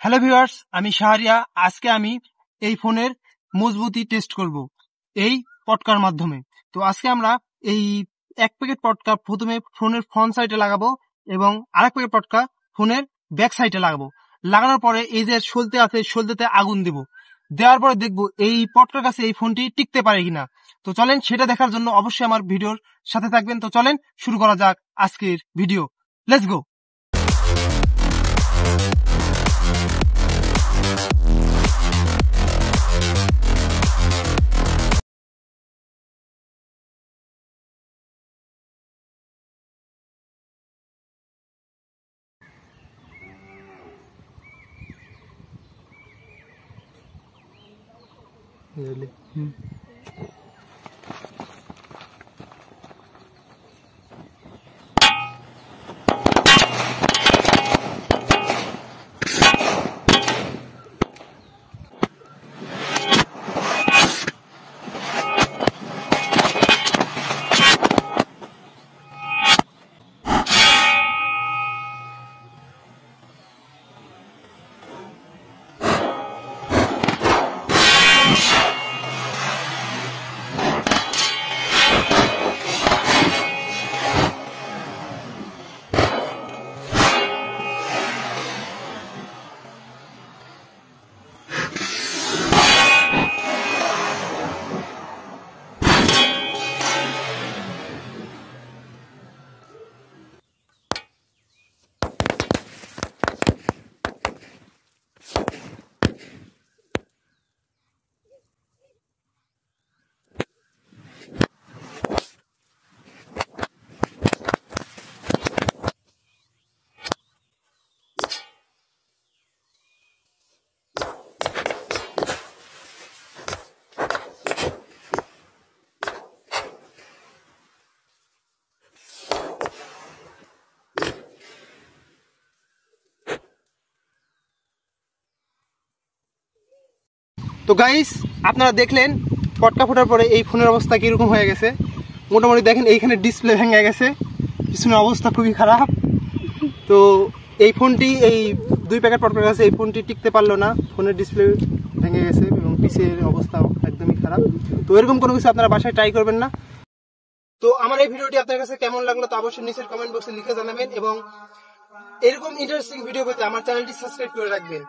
Hello viewers, আমি শাহরিয়া। আজকে আমি এই ফোনের মজবুতি টেস্ট করব এই পটকার মাধ্যমে। তো আজকে আমরা এই এক প্যাকেট পটকা প্রথমে ফোনের ফ্রন্ট সাইডে লাগাবো এবং আরেক প্যাকেট পটকা ফোনের ব্যাক সাইডে লাগাবো। লাগানোর পরে এই যে সলতে আছে, সলতেতে আগুন দেব। দেওয়ার পরে দেখবো এই পটকার কাছে এই ফোনটি টিকতে পারে কিনা। তো চলেন সেটা দেখার জন্য অবশ্যই আমার ভিডিওর সাথে থাকবেন। তো চলেন শুরু করা যাক আজকের ভিডিও। Let's go. তো গাইস, আপনারা দেখলেন পটকা ফোটার পরে এই ফোনের অবস্থা কিরকম হয়ে গেছে। মোটামুটি দেখেন এইখানে ডিসপ্লে ভেঙে গেছে, পিছনের অবস্থা খুবই খারাপ। তো এই ফোনটি এই 2 প্যাকেট পটকার কাছে এই ফোনটি টিকতে পারলো না, ফোনের ডিসপ্লে ভেঙে গেছে এবং পিছের অবস্থা একদমই খারাপ। তো এরকম কোনো কিছু আপনারা বাসায় ট্রাই করবেন না। তো আমার এই ভিডিওটি আপনার কাছে কেমন লাগলো তা অবশ্যই নিচের কমেন্ট বক্সে লিখে জানাবেন এবং এরকম ইন্টারেস্টিং ভিডিও পেতে আমার চ্যানেলটি সাবস্ক্রাইব করে রাখবেন।